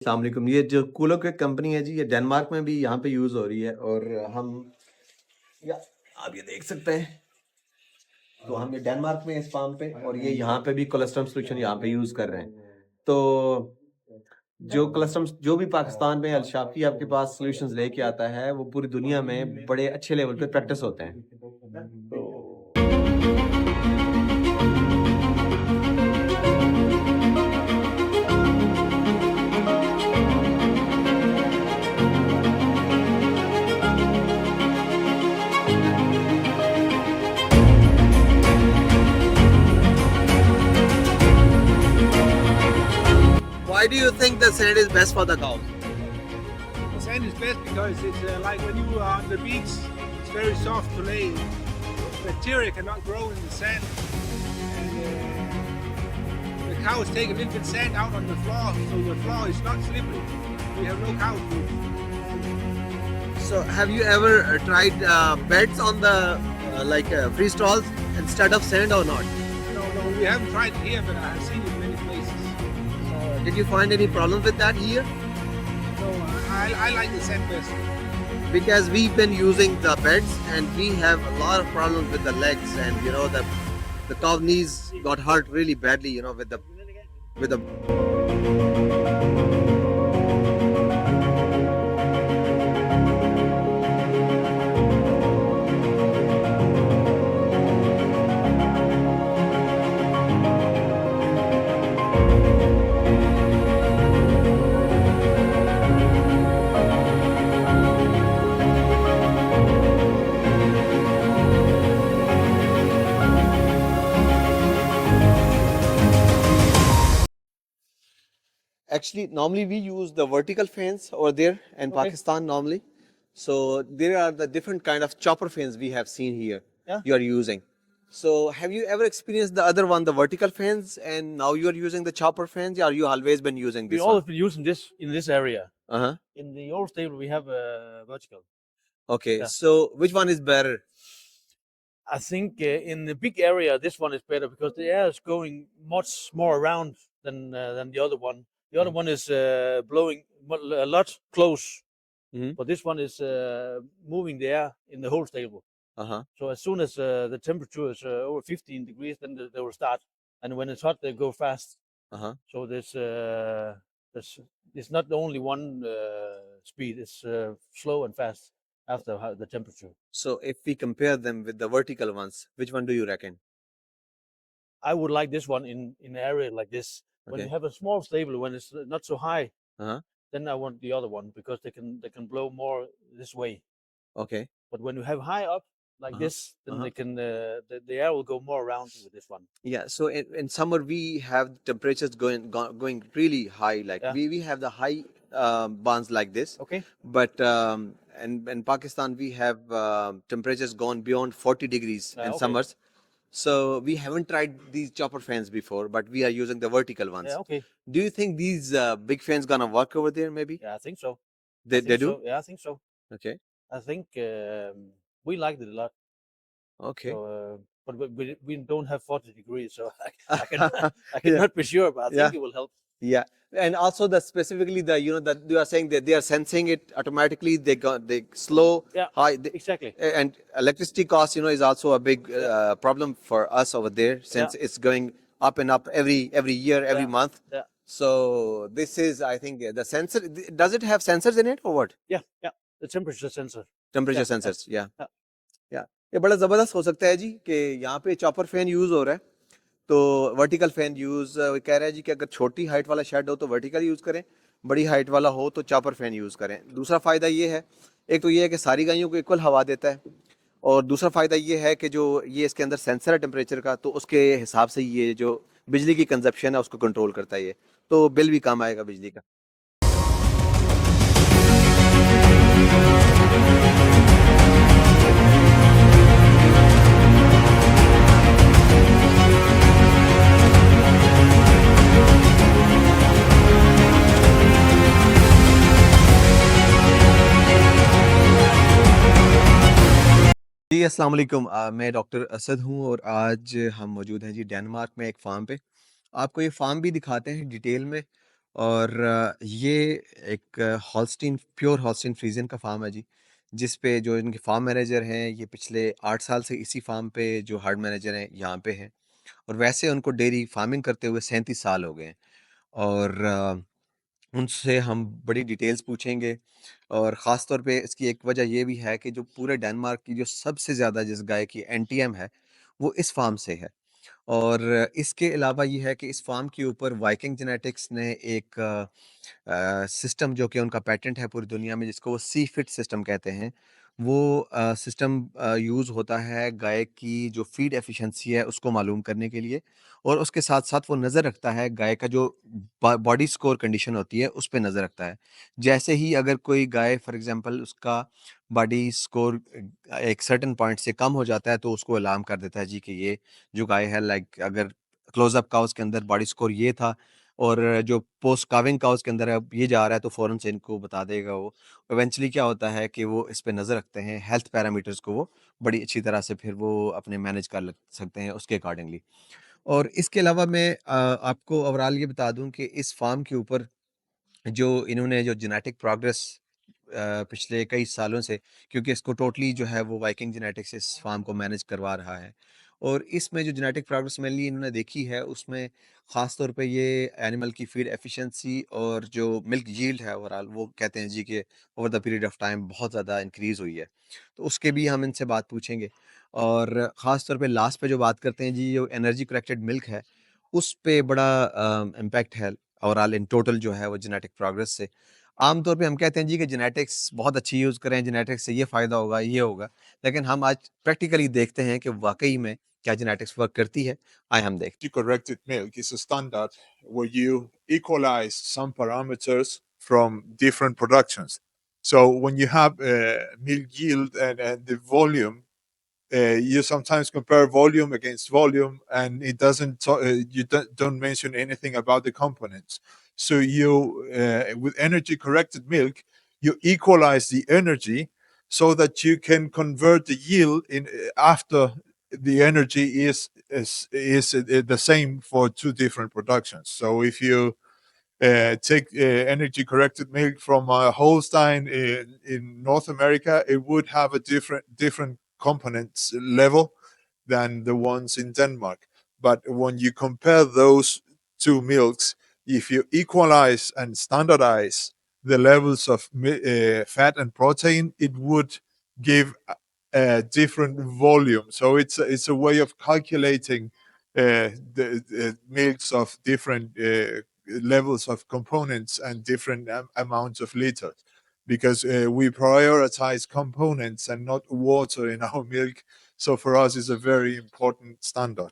अस्सलाम वालेकुम। ये जो कूलो की कंपनी है जी, ये डेनमार्क में भी यहाँ पे यूज़ हो रही है और हम या आप ये देख सकते हैं। तो हम ये डेनमार्क में इस फार्म पे और ये यहाँ पे भी कोलेस्ट्रम सोल्यूशन यहाँ पे यूज़ कर रहे हैं। तो जो कोलेस्ट्रम जो भी पाकिस्तान में अल-शाफ़ी आपके पास सॉल्यूशंस लेके आता है, वो पूरी दुनिया में बड़े अच्छे लेवल पे प्रैक्टिस होते हैं। तो Why do you think the sand is best for the cows? The sand is best because it's like when you are on the beach, it's very soft to lay. Bacteria cannot grow in the sand. And the cows take a little bit sand out on the floor, so the floor is not slippery. We have no cow food. So have you ever tried beds on the free stalls instead of sand or not? No, we haven't tried it here, but I have seen it many places. Did you find any problem with that here? So I like the sand best. Because we've been using the beds and we have a lot of problems with the legs, and the cow knees got hurt really badly, with the Actually, normally we use the vertical fans over there in Pakistan normally. So there are the different kind of chopper fans we have seen here. Yeah. You are using. So have you ever experienced the other one, the vertical fans, and now you are using the chopper fans, or you always been using We this always one? been using this in this area. Uh-huh. In the old stable, we have a vertical. Okay. Yeah. So which one is better? I think in the big area, this one is better because the air is going much more around than the other one. The other one is blowing a lot close, Mhm. but this one is moving the air in the whole stable. Uh-huh. So as soon as the temperature is over 15 degrees, then they will start. And when it's hot, they go fast. Uh-huh. So this it's not the only one speed. It's slow and fast after the temperature. So if we compare them with the vertical ones, which one do you reckon? I would like this one in an area like this. When you Okay. have a small stable, when it's not so high, Uh-huh. then I want the other one because they can blow more this way. Okay. But when you have high up like Uh-huh. this, then Uh-huh. they can the air will go more around with this one. Yeah, so in summer we have temperatures going really high. Like Yeah. we have the high bonds like this, Okay. but in Pakistan we have temperatures gone beyond 40 degrees in Okay. summers. So we haven't tried these chopper fans before, but we are using the vertical ones. Yeah. Okay. Do you think these big fans gonna work over there? Maybe Yeah, I think so. they do. So. Yeah, I think so. Okay. I think we liked it a lot. Okay. So, but we don't have 40 degrees, so I Yeah. cannot be sure, but I think Yeah. it will help. Yeah, and also specifically that you are saying that they are sensing it automatically. They slow, Yeah, high, exactly. and electricity cost is also a big problem for us over there, since it's going up and up every year, every Yeah. month. Yeah. So this is, I think, the sensor. Does it have sensors in it or what? Yeah, the temperature sensor. Temperature Yeah. sensors. Yeah. Yeah. Yeah. ये बड़ा जबरदस्त हो सकता है जी कि यहाँ पे chopper fan use हो रहा है, तो वर्टिकल फैन यूज कह रहा है जी कि अगर छोटी हाइट वाला शेड हो तो वर्टिकल यूज करें, बड़ी हाइट वाला हो तो चॉपर फैन यूज करें। दूसरा फायदा ये है, एक तो ये है कि सारी गायों को इक्वल हवा देता है, और दूसरा फायदा ये है कि जो ये इसके अंदर सेंसर है टेम्परेचर का, तो उसके हिसाब से ये जो बिजली की कंजप्शन है उसको कंट्रोल करता है, ये तो बिल भी कम आएगा बिजली का। जी अस्सलाम वालेकुम, मैं डॉक्टर असद हूँ और आज हम मौजूद हैं जी डेनमार्क में एक फार्म पे। आपको ये फार्म भी दिखाते हैं डिटेल में, और ये एक हॉल्स्टीन प्योर हॉल्स्टीन फ्रीजियन का फार्म है जी, जिस पे जो इनके फार्म मैनेजर हैं ये पिछले 8 साल से इसी फार्म पे जो हार्ड मैनेजर हैं यहाँ पे हैं, और वैसे उनको डेयरी फार्मिंग करते हुए 37 साल हो गए हैं। और उनसे हम बड़ी डिटेल्स पूछेंगे, और ख़ास तौर पे इसकी एक वजह ये भी है कि जो पूरे डेनमार्क की जो सबसे ज़्यादा जिस गाय की एनटीएम है, वो इस फार्म से है। और इसके अलावा ये है कि इस फार्म के ऊपर वाइकिंग जेनेटिक्स ने एक सिस्टम जो कि उनका पेटेंट है पूरी दुनिया में, जिसको वो सी फिट सिस्टम कहते हैं। वो सिस्टम यूज़ होता है गाय की जो फीड एफिशिएंसी है उसको मालूम करने के लिए, और उसके साथ साथ वो नज़र रखता है गाय का जो बॉडी स्कोर कंडीशन होती है उस पे नज़र रखता है। जैसे ही अगर कोई गाय फॉर एग्जांपल उसका बॉडी स्कोर एक सर्टेन पॉइंट से कम हो जाता है, तो उसको अलार्म कर देता है जी कि ये जो गाय है, लाइक अगर क्लोज़अप काउज़ के अंदर बॉडी स्कोर ये था और जो पोस्ट काविंग काउज़ के अंदर अब ये जा रहा है, तो फ़ौरन से इनको बता देगा वो। इवेंचुअली क्या होता है कि वो इस पे नज़र रखते हैं, हेल्थ पैरामीटर्स को वो बड़ी अच्छी तरह से फिर वो अपने मैनेज कर लग सकते हैं उसके अकॉर्डिंगली। और इसके अलावा मैं आपको ओवरऑल ये बता दूँ कि इस फार्म के ऊपर जो इन्होंने जो जेनेटिक प्रोग्रेस पिछले कई सालों से, क्योंकि इसको टोटली जो है वो वाइकिंग जेनेटिक्स इस फार्म को मैनेज करवा रहा है, और इसमें जो जेनेटिक प्रोग्रेस मेनली इन्होंने देखी है उसमें ख़ास तौर पे ये एनिमल की फीड एफिशिएंसी और जो मिल्क यील्ड है ओवरऑल, वो कहते हैं जी कि over the period of time बहुत ज़्यादा इंक्रीज़ हुई है। तो उसके भी हम इनसे बात पूछेंगे, और ख़ास तौर पे लास्ट पे जो बात करते हैं जी, जो एनर्जी करेक्टेड मिल्क है, उस पे बड़ा इम्पैक्ट है ओवरऑल इन टोटल जो है वो जेनेटिक प्रोग्रेस से। आम तौर पे हम कहते हैं जी कि जेनेटिक्स बहुत अच्छी यूज़ करें, जेनेटिक्स से ये फ़ायदा होगा, ये होगा। लेकिन हम आज प्रैक्टिकली देखते हैं कि वाक़ई में क्या जेनेटिक्स वर्क करती है। आइए हम देखते Corrected milk is a standard where you equalize some parameters from different productions. So when you have milk yield and the volume, you sometimes compare volume against volume, and it doesn't. You don't mention anything about the components. So you, with energy corrected milk, you equalize the energy so that you can convert the yield in after the energy is the same for two different productions. So if you take energy corrected milk from Holstein in North America, it would have a different components level than the ones in Denmark. But when you compare those two milks, if you equalize and standardize the levels of fat and protein, it would give a different volume. So it's a way of calculating the milks of different levels of components and different amounts of liters, because we prioritize components and not water in our milk. So for us, it's a very important standard.